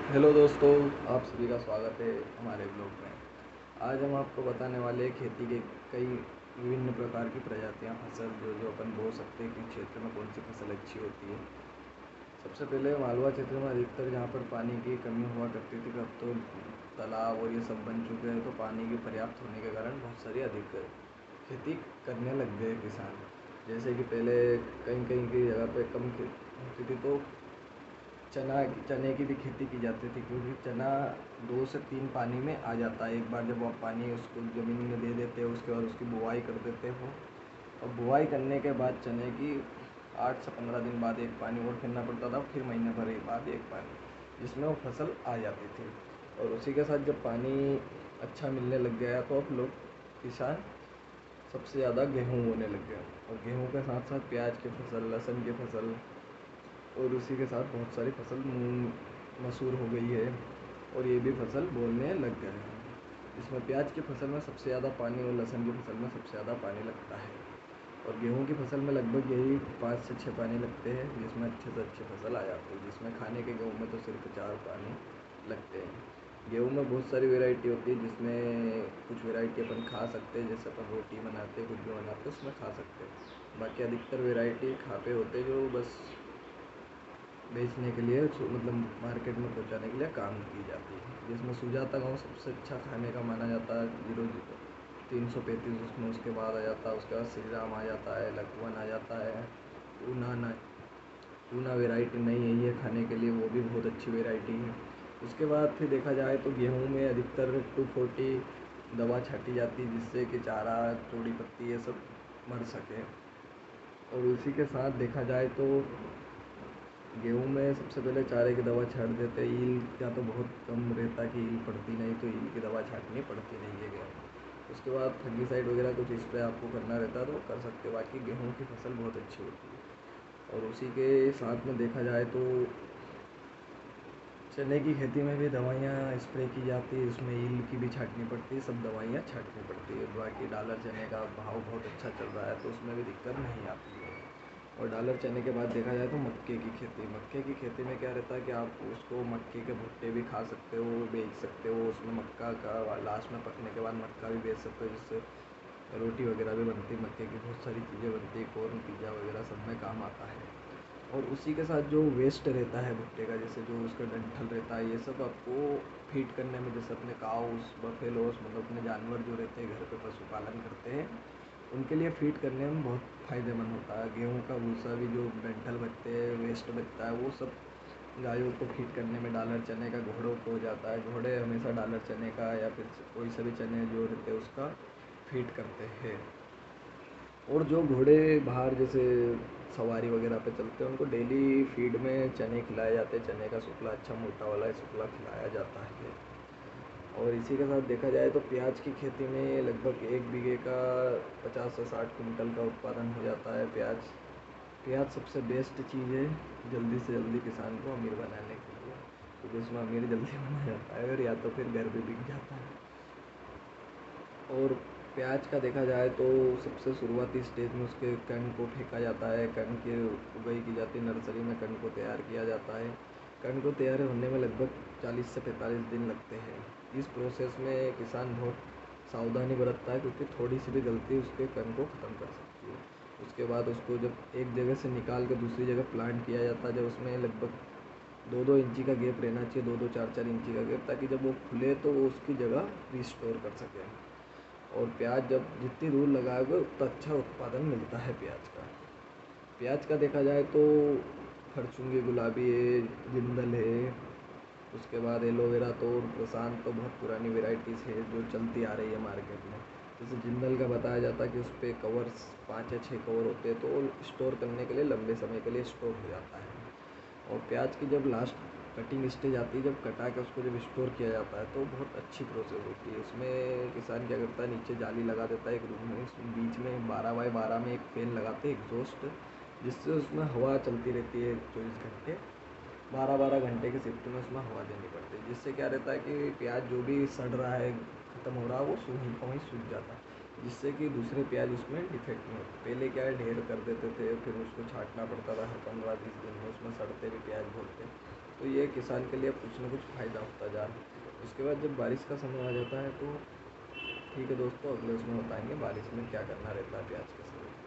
Hello दोस्तों, आप सभी का स्वागत है हमारे ब्लॉग में। आज हम आपको बताने वाले हैं खेती के कई विभिन्न प्रकार की प्रजातियां फसल जो जो अपन बो सकते हैं कि क्षेत्र में कौन सी फसल अच्छी होती है। सबसे पहले मालवा क्षेत्र में अधिकतर जहाँ पर पानी की कमी हुआ करती थी, अब तो तालाब और ये सब बन चुके हैं, तो पानी की पर्याप्त होने के कारण बहुत सारी अधिक खेती करने लग गए किसान। जैसे कि पहले कहीं कहीं की जगह पे कम होती थी, तो चने की भी खेती की जाती थी, क्योंकि चना 2 से 3 पानी में आ जाता है। एक बार जब आप पानी उसको ज़मीन में दे देते हो, उसके बाद उसकी बुआई कर देते हो, और बुआई करने के बाद चने की 8 से 15 दिन बाद एक पानी और फिरना पड़ता था, फिर महीने भर एक बाद एक पानी, जिसमें वो फसल आ जाती थी। और उसी के साथ जब पानी अच्छा मिलने लग गया तो अब लोग किसान सबसे ज़्यादा गेहूँ बोने लग गए, और गेहूँ के साथ साथ प्याज की फसल, लहसुन की फसल, और उसी के साथ बहुत सारी फसल मूंग मसूर हो गई है, और ये भी फसल बोने लग गए हैं। इसमें प्याज की फसल में सबसे ज़्यादा पानी और लहसुन की फसल में सबसे ज़्यादा पानी लगता है, और गेहूं की फसल में लगभग यही 5 से 6 पानी लगते हैं, जिसमें अच्छे से अच्छी फसल आ जाती है। जिसमें खाने के गेहूँ में तो सिर्फ 4 पानी लगते हैं। गेहूँ में बहुत सारी वैरायटी होती है, जिसमें कुछ वैरायटी अपन खा सकते हैं, जैसे अपन रोटी बनाते हैं, कुछ भी बनाते हैं उसमें खा सकते हैं। बाकी अधिकतर वैरायटी खापे होते हैं, जो बस बेचने के लिए मतलब मार्केट में पहुंचाने के लिए काम की जाती है। जिसमें सुजाता गाँव सबसे अच्छा खाने का माना जाता है, 0335 उसमें, उसके बाद आ जाता है, उसके बाद श्री राम आ जाता है, लखवन आ जाता है, ऊना ना ऊना वेराइटी नहीं है ये खाने के लिए, वो भी बहुत अच्छी वेराइटी है। उसके बाद फिर देखा जाए तो गेहूं में अधिकतर 240 दवा छाटी जाती है, जिससे कि चारा, चौड़ी पत्ती, ये सब मर सके। और उसी के साथ देखा जाए तो गेहूं में सबसे पहले चारे की दवा छाट देते हैं। ईल का तो बहुत कम रहता है कि ईल पड़ती नहीं, तो ईल की दवा छाटनी पड़ती नहीं है गेहूँ। उसके बाद फंगीसाइड वगैरह कुछ स्प्रे आपको करना रहता है तो वो कर सकते हो। बाकी गेहूँ की फसल बहुत अच्छी होती है। और उसी के साथ में देखा जाए तो चने की खेती में भी दवाइयाँ स्प्रे की जाती है, उसमें ईल की भी छाटनी पड़ती है, सब दवाइयाँ छाटनी पड़ती है। बाकी डॉलर चने का भाव बहुत अच्छा चल रहा है, तो उसमें भी दिक्कत नहीं आती है। और डॉलर चने के बाद देखा जाए तो मक्के की खेती में क्या रहता है कि आप उसको मक्के के भुट्टे भी खा सकते हो, बेच सकते हो। उसमें मक्का का लास्ट में पकने के बाद मक्का भी बेच सकते हो, जिससे रोटी वगैरह भी बनती है। मक्के की बहुत सारी चीज़ें बनती है, कॉर्न पिज़्ज़ा वगैरह सब में काम आता है। और उसी के साथ जो वेस्ट रहता है भुट्टे का, जैसे जो उसका डंठल रहता है, ये सब आपको फीड करने में, जैसे अपने काउस, बफेलोस, मतलब अपने जानवर जो रहते हैं घर पे पशुपालन करते हैं, उनके लिए फीड करने में बहुत फ़ायदेमंद होता है। गेहूँ का भूसा भी जो डंठल बचते हैं, वेस्ट बचता है, वो सब गायों को फीड करने में डॉलर चने का घोड़ों को हो जाता है। घोड़े हमेशा डॉलर चने का या फिर कोई सभी चने जो रहते हैं उसका फीड करते हैं। और जो घोड़े बाहर जैसे सवारी वगैरह पे चलते हैं, उनको डेली फीड में चने खिलाए जाते हैं। चने का सुफला, अच्छा मोटा वाला सुफला खिलाया जाता है। और इसी के साथ देखा जाए तो प्याज की खेती में लगभग 1 बीघे का 50 से 60 कुंटल का उत्पादन हो जाता है। प्याज सबसे बेस्ट चीज़ है जल्दी से जल्दी किसान को अमीर बनाने के लिए, क्योंकि उसमें अमीर जल्दी बना जाता है, और या तो फिर घर भी बिक जाता है। और प्याज का देखा जाए तो सबसे शुरुआती स्टेज में उसके कण को फेंका जाता है, कण की उगाई की जाती है, नर्सरी में कण को तैयार किया जाता है। कण को तैयार होने में लगभग 40 से 45 दिन लगते हैं। इस प्रोसेस में किसान बहुत सावधानी बरतता है, क्योंकि थोड़ी सी भी गलती उसके कण को ख़त्म कर सकती है। उसके बाद उसको जब एक जगह से निकाल कर दूसरी जगह प्लांट किया जाता है, जब उसमें लगभग 2-2 इंची का गैप रहना चाहिए, 2-2, 4-4 इंची का गैप, ताकि जब वो खुले तो वो उसकी जगह रिस्टोर कर सकें। और प्याज जब जितनी दूर लगाओगे उतना अच्छा उत्पादन मिलता है प्याज का। प्याज का देखा जाए तो फर्चूंगी गुलाबी है, जिंदल है, उसके बाद एलोवेरा तो प्रशांत तो बहुत पुरानी वेराइटीज़ है जो चलती आ रही है मार्केट में। जैसे जिंदल का बताया जाता है कि उस पर कवर्स 5 या 6 कवर होते हैं, तो स्टोर करने के लिए लंबे समय के लिए स्टोर हो जाता है। और प्याज की जब लास्ट कटिंग स्टेज आती है, जब कटा के उसको जब स्टोर किया जाता है, तो बहुत अच्छी प्रोसेस होती है। उसमें किसान क्या करता है, नीचे जाली लगा देता है एक रूम में, बीच में 12x12 में एक फैन लगाते हैं एग्जॉस्ट, जिससे उसमें हवा चलती रहती है 24 घंटे। 12-12 घंटे की शिफ्ट में उसमें हवा देनी पड़ती है, जिससे क्या रहता है कि प्याज जो भी सड़ रहा है, ख़त्म हो रहा है, वो वहीं का वहीं सूख जाता है, जिससे कि दूसरे प्याज उसमें डिफेक्ट नहीं होते। पहले क्या है, ढेर कर देते थे, फिर उसको छांटना पड़ता था हर 15-20 दिन में, उसमें सड़ते भी प्याज बहुत थे। तो ये किसान के लिए कुछ ना कुछ फ़ायदा होता जा रहा है। उसके बाद जब बारिश का समय आ जाता है तो ठीक है दोस्तों, अगले उसमें बताएंगे बारिश में क्या करना रहता है प्याज के समय।